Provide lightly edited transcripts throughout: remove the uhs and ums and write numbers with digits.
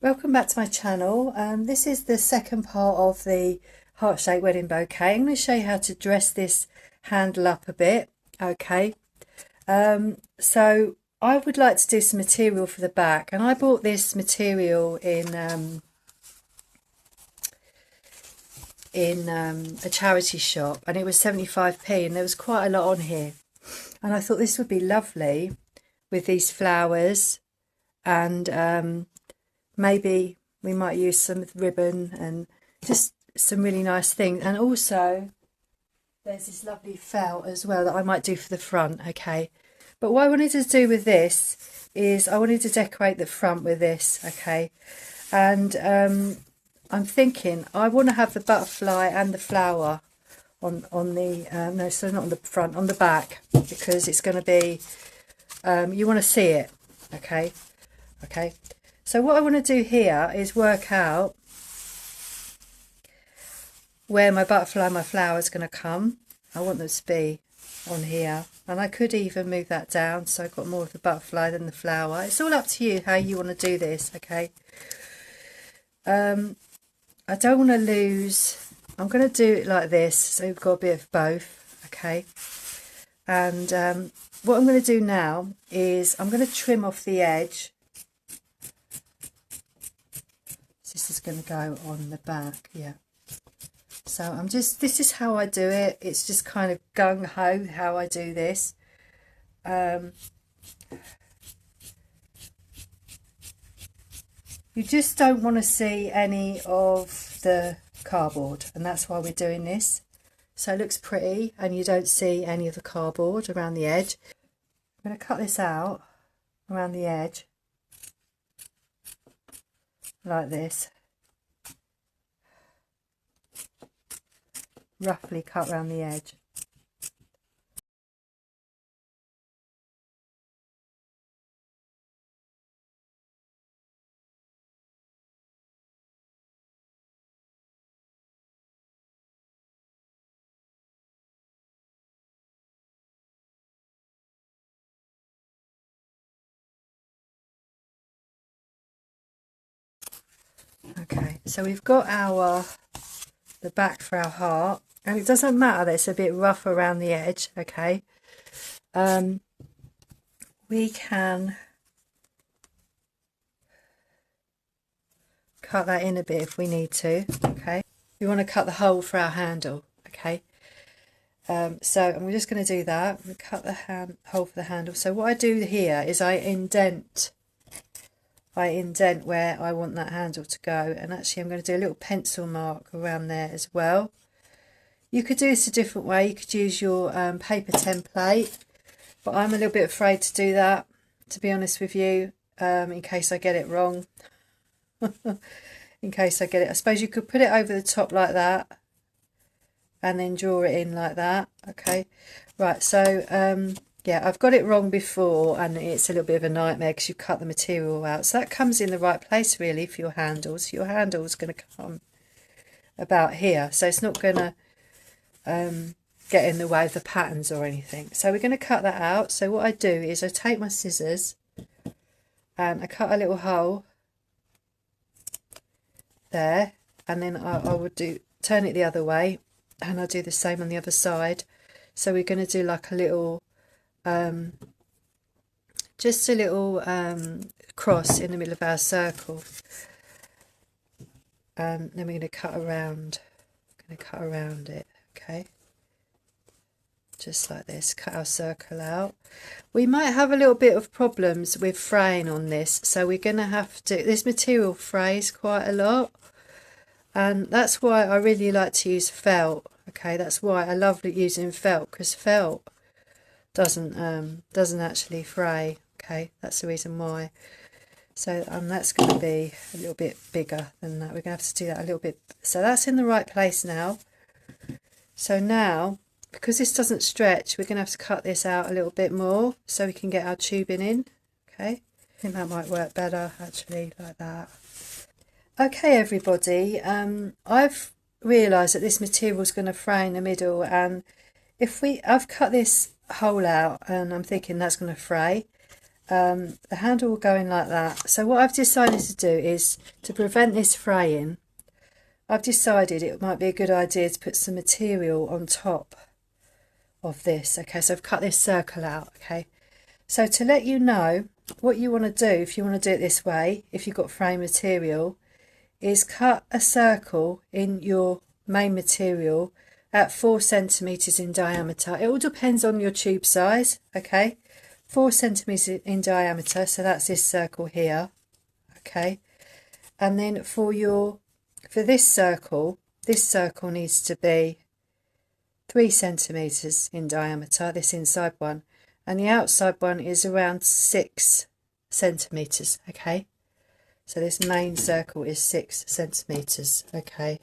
Welcome back to my channel. This is the second part of the Heart Shaped Wedding Bouquet. I'm going to show you how to dress this handle up a bit. Okay, so I would like to do some material for the back, and I bought this material in a charity shop, and it was 75p, and there was quite a lot on here, and I thought this would be lovely with these flowers, and maybe we might use some ribbon and just some really nice things. And also there's this lovely felt as well that I might do for the front. Okay, but what I wanted to do with this is I wanted to decorate the front with this. Okay, and I'm thinking I want to have the butterfly and the flower on the no, so not on the front, on the back, because it's going to be you want to see it. Okay. So what I want to do here is work out where my butterfly and my flower is going to come. I want them to be on here, and I could even move that down so I've got more of the butterfly than the flower. It's all up to you how you want to do this. Okay. I don't want to lose. I'm going to do it like this, so we've got a bit of both. Okay. And what I'm going to do now is I'm going to trim off the edge. This is going to go on the back, yeah. So this is how I do it. It's just kind of gung-ho how I do this. You just don't want to see any of the cardboard, and that's why we're doing this. So it looks pretty, and you don't see any of the cardboard around the edge. I'm going to cut this out around the edge. Like this, roughly cut around the edge. Okay, so we've got the back for our heart, and it doesn't matter that it's a bit rough around the edge. Okay, we can cut that in a bit if we need to. Okay, we want to cut the hole for our handle. Okay, so I'm just going to do that. We cut the hole for the handle. So what I do here is I indent where I want that handle to go, and actually I'm going to do a little pencil mark around there as well. You could do this a different way. You could use your paper template, but I'm a little bit afraid to do that, to be honest with you, in case I get it wrong. In case I get it, I suppose you could put it over the top like that and then draw it in like that. Okay, right, so yeah, I've got it wrong before, and it's a little bit of a nightmare because you cut the material out. So that comes in the right place really for your handles. Your handle is going to come about here, so it's not going to get in the way of the patterns or anything. So we're going to cut that out. So what I do is I take my scissors and I cut a little hole there, and then I would turn it the other way, and I'll do the same on the other side. So we're going to do like a little just a little cross in the middle of our circle, and then we're going to cut around. It. Okay, just like this. Cut our circle out. We might have a little bit of problems with fraying on this, so we're going to have to. This material frays quite a lot, and that's why I really like to use felt. Okay, that's why I love using felt, because felt doesn't actually fray. Okay, that's the reason why. So that's going to be a little bit bigger than that. We're going to have to do that a little bit. So that's in the right place now. So now, because this doesn't stretch, we're going to have to cut this out a little bit more so we can get our tubing in. Okay, I think that might work better actually, like that. Okay everybody, I've realised that this material is going to fray in the middle, and I've cut this hole out, and I'm thinking that's going to fray, the handle will go in like that. So what I've decided to do is, to prevent this fraying, I've decided it might be a good idea to put some material on top of this. Okay, so I've cut this circle out. Okay, so to let you know what you want to do, if you want to do it this way, if you've got frame material, is cut a circle in your main material at 4 centimeters in diameter. It all depends on your tube size. Okay, 4 centimeters in diameter, so that's this circle here. Okay, and then for this circle needs to be 3 centimeters in diameter, this inside one, and the outside one is around 6 centimeters. Okay, so this main circle is 6 centimeters. Okay,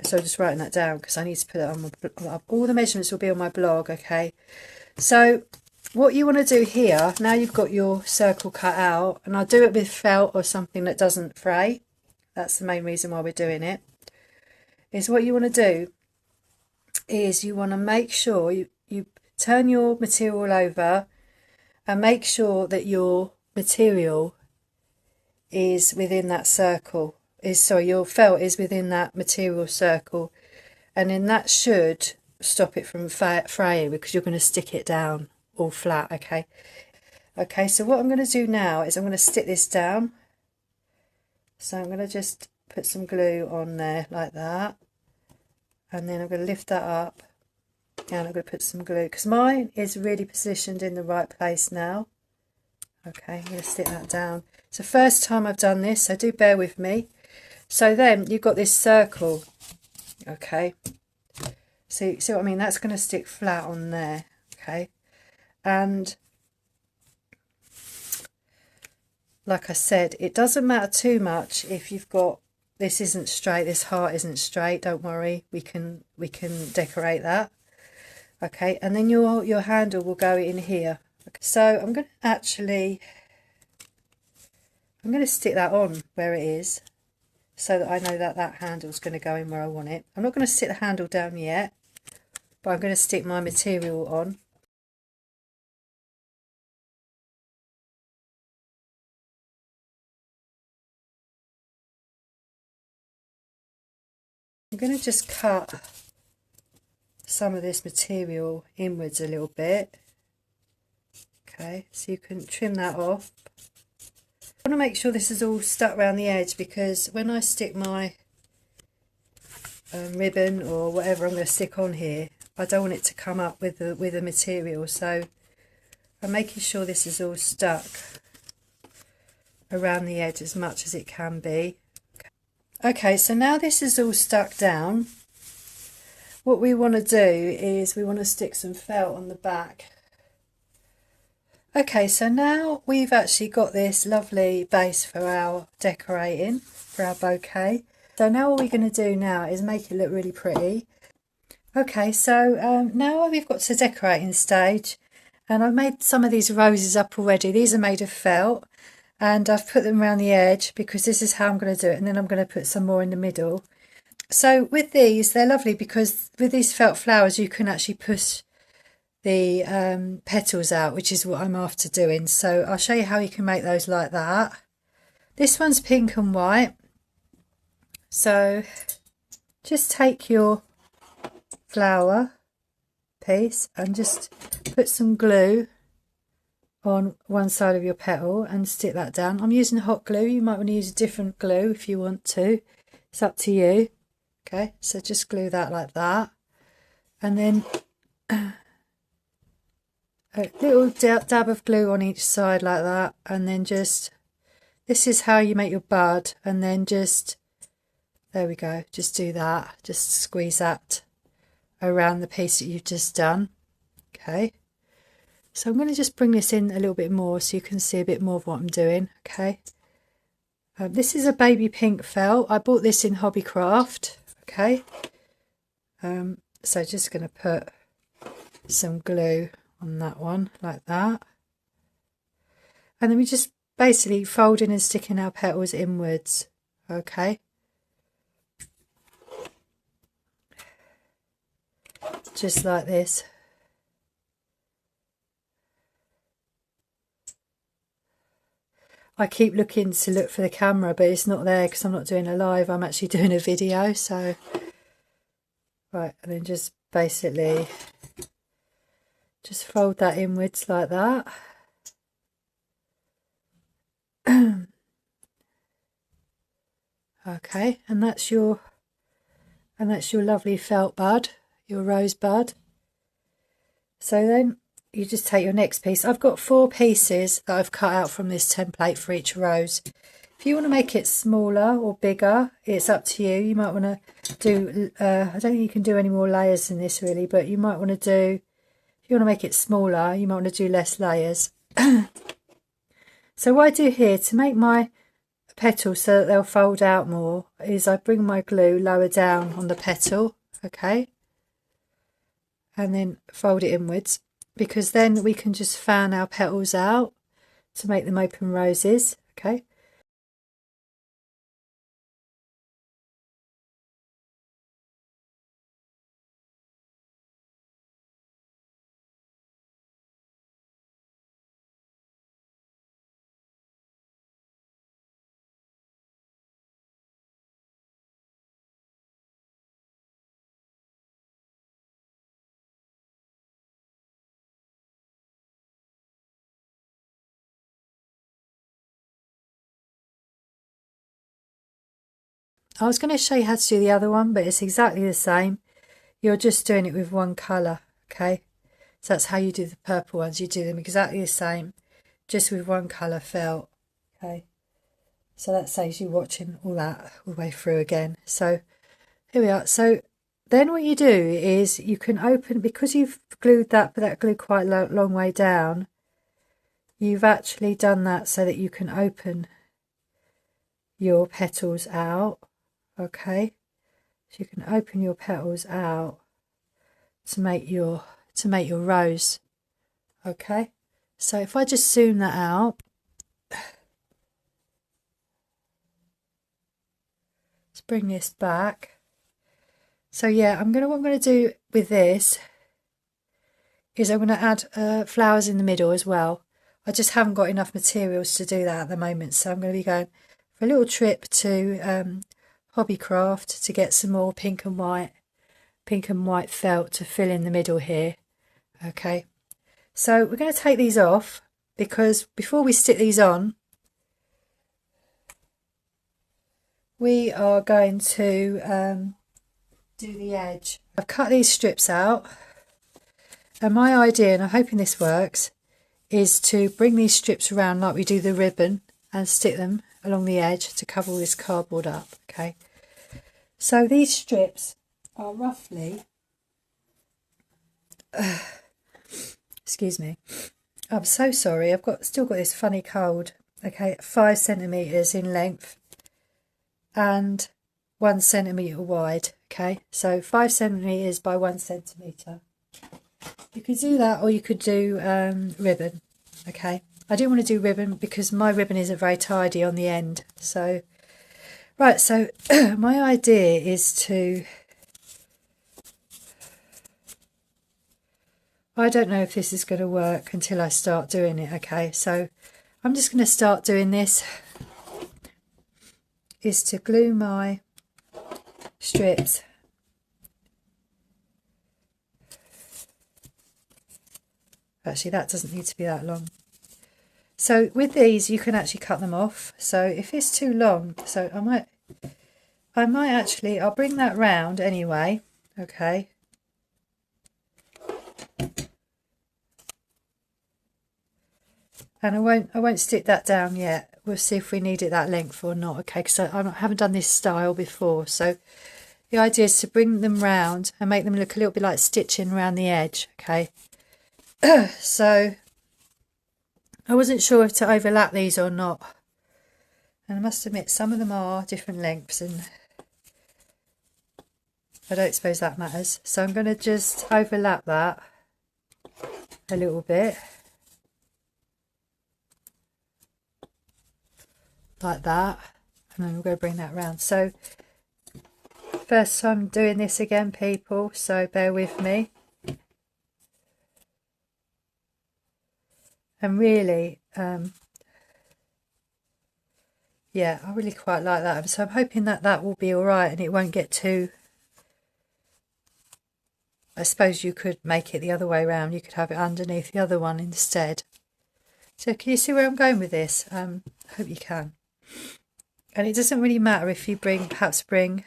so just writing that down because I need to put it on my, all the measurements will be on my blog. Okay, so what you want to do here, now you've got your circle cut out, and I'll do it with felt or something that doesn't fray. That's the main reason why we're doing it. Is what you want to do is you want to make sure you turn your material over and make sure that your material is within that circle. Your felt is within that material circle, and then that should stop it from fraying because you're going to stick it down all flat. Okay, so what I'm going to do now is I'm going to stick this down. So I'm going to just put some glue on there like that, and then I'm going to lift that up, and I'm going to put some glue because mine is really positioned in the right place now. Okay, I'm going to stick that down. It's the first time I've done this, so do bear with me. So then you've got this circle. Okay, see what I mean? That's going to stick flat on there. Okay, and like I said, it doesn't matter too much if you've got, this isn't straight, this heart isn't straight, don't worry, we can decorate that. Okay, and then your handle will go in here. Okay, so I'm going to stick that on where it is so that I know that that handle is going to go in where I want it. I'm not going to stick the handle down yet, but I'm going to stick my material on. I'm going to just cut some of this material inwards a little bit. Okay, so you can trim that off. I want to make sure this is all stuck around the edge, because when I stick my ribbon or whatever I'm going to stick on here, I don't want it to come up with the material, so I'm making sure this is all stuck around the edge as much as it can be. Okay, so now this is all stuck down, what we want to do is we want to stick some felt on the back. Okay, so now we've actually got this lovely base for our decorating, for our bouquet. So now what we're going to do now is make it look really pretty. Okay, so now we've got to the decorating stage, and I've made some of these roses up already. These are made of felt, and I've put them around the edge because this is how I'm going to do it, and then I'm going to put some more in the middle. So with these, they're lovely because with these felt flowers you can actually push the petals out, which is what I'm after doing. So I'll show you how you can make those like that. This one's pink and white, so just take your flower piece and just put some glue on one side of your petal and stick that down. I'm using hot glue. You might want to use a different glue if you want to, it's up to you. Okay, so just glue that like that, and then a little dab of glue on each side like that, and then just, this is how you make your bud, and then just, there we go, just do that, just squeeze that around the piece that you've just done. Okay, so I'm going to just bring this in a little bit more so you can see a bit more of what I'm doing. Okay, this is a baby pink felt. I bought this in Hobbycraft. Okay, so just going to put some glue on that one like that, and then we just basically folding and sticking our petals inwards. Okay, just like this. I keep looking to look for the camera, but it's not there because I'm not doing a live, I'm actually doing a video. So right, and then just basically just fold that inwards like that. Okay, and that's your lovely felt bud, your rose bud. So then you just take your next piece. I've got 4 pieces that I've cut out from this template for each rose. If you want to make it smaller or bigger, it's up to you. You might want to do, I don't think you can do any more layers than this really, but you might want to do, if you want to make it smaller, you might want to do less layers. So what I do here to make my petals so that they'll fold out more is I bring my glue lower down on the petal, okay, and then fold it inwards, because then we can just fan our petals out to make them open roses, okay. I was going to show you how to do the other one, but it's exactly the same. You're just doing it with one colour, okay? So that's how you do the purple ones. You do them exactly the same, just with one colour felt, okay? So that saves you watching all that all the way through again. So here we are. So then what you do is you can open, because you've glued that, but that glue quite a long way down, you've actually done that so that you can open your petals out. Okay, so you can open your petals out to make your rose. Okay, so if I just zoom that out, let's bring this back. So yeah, what I'm gonna do with this is I'm gonna add flowers in the middle as well. I just haven't got enough materials to do that at the moment, so I'm going to be going for a little trip to Hobbycraft to get some more pink and white felt to fill in the middle here. Okay, so we're going to take these off, because before we stick these on, we are going to do the edge. I've cut these strips out, and my idea, and I'm hoping this works, is to bring these strips around like we do the ribbon and stick them along the edge to cover all this cardboard up. Okay, so these strips are roughly excuse me, I'm so sorry, I've still got this funny cold. Okay, 5 centimeters in length and 1 centimeter wide. Okay, so 5 centimeters by 1 centimeter. You could do that, or you could do ribbon. Okay, I didn't want to do ribbon because my ribbon isn't very tidy on the end. So right, so my idea is to, I don't know if this is going to work until I start doing it. Okay, so I'm just going to start doing this, is to glue my strips actually that doesn't need to be that long. So with these you can actually cut them off, so if it's too long, so I might actually, I'll bring that round anyway. Okay, and I won't stick that down yet. We'll see if we need it that length or not. Okay, because I haven't done this style before, so the idea is to bring them round and make them look a little bit like stitching around the edge. Okay, so I wasn't sure if to overlap these or not, and I must admit some of them are different lengths, and I don't suppose that matters. So I'm going to just overlap that a little bit like that, and then we're going to bring that round. So first time doing this again, people, so bear with me. And really Yeah, I really quite like that. So I'm hoping that that will be all right and it won't get too... I suppose you could make it the other way around. You could have it underneath the other one instead. So can you see where I'm going with this? I hope you can. And it doesn't really matter if you perhaps bring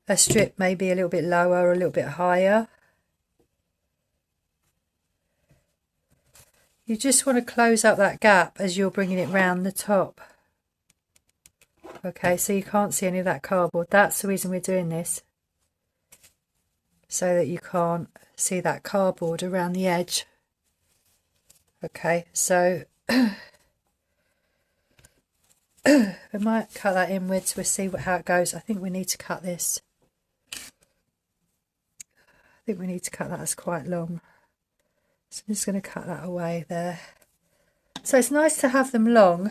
a strip maybe a little bit lower or a little bit higher. You just want to close up that gap as you're bringing it round the top. Okay, so you can't see any of that cardboard. That's the reason we're doing this. So that you can't see that cardboard around the edge. Okay, so we might cut that inwards. We'll see how it goes. I think we need to cut this. I think we need to cut that. It's quite long. So I'm just going to cut that away there. So it's nice to have them long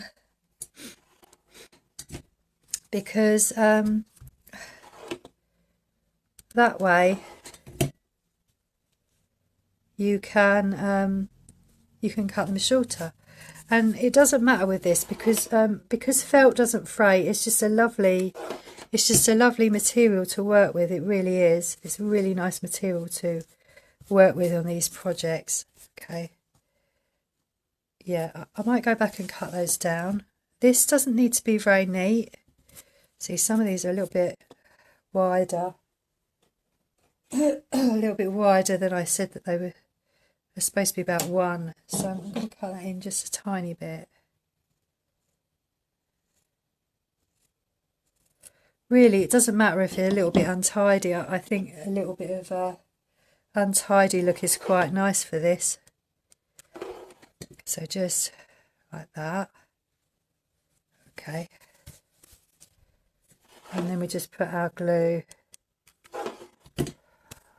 because that way you can cut them shorter. And it doesn't matter with this because felt doesn't fray. It's just a lovely material to work with. It really is. It's a really nice material to work with on these projects. Okay. Yeah, I might go back and cut those down. This doesn't need to be very neat. See, some of these are a little bit wider. A little bit wider than I said that they were. They're supposed to be about 1. So I'm going to cut that in just a tiny bit. Really, it doesn't matter if they're a little bit untidy. I think a little bit of a untidy look is quite nice for this. So just like that. Okay. And then we just put our glue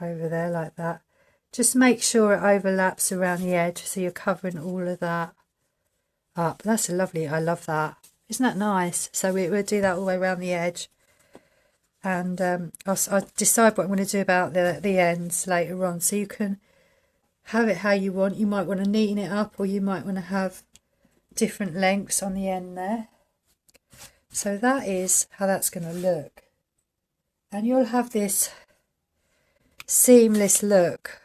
over there like that. Just make sure it overlaps around the edge so you're covering all of that up. That's lovely. I love that. Isn't that nice? So we'll do that all the way around the edge. And I'll decide what I'm going to do about the ends later on. So you can have it how you want. You might want to neaten it up, or you might want to have different lengths on the end there. So that is how that's going to look. And you'll have this seamless look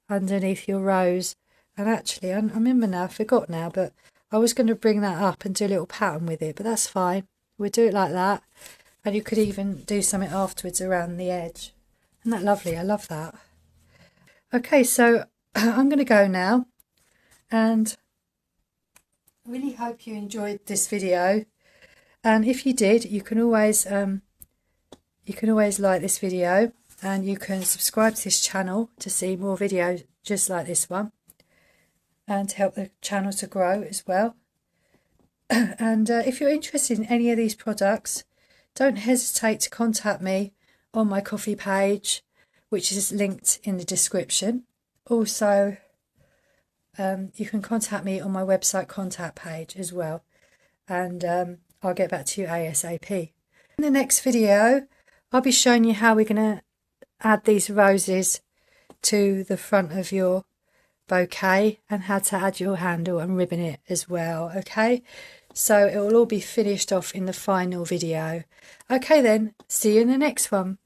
underneath your rose. And actually, I remember now, I forgot now, but I was going to bring that up and do a little pattern with it, but that's fine. We'll do it like that. And you could even do something afterwards around the edge. Isn't that lovely? I love that. Okay, so I'm going to go now. And I really hope you enjoyed this video. And if you did, you can always like this video. And you can subscribe to this channel to see more videos just like this one. And to help the channel to grow as well. And if you're interested in any of these products, don't hesitate to contact me on my Ko-fi page, which is linked in the description. Also, you can contact me on my website contact page as well. And I'll get back to you ASAP. In the next video, I'll be showing you how we're going to add these roses to the front of your bouquet and how to add your handle and ribbon it as well. Okay, so it will all be finished off in the final video. Okay then, see you in the next one.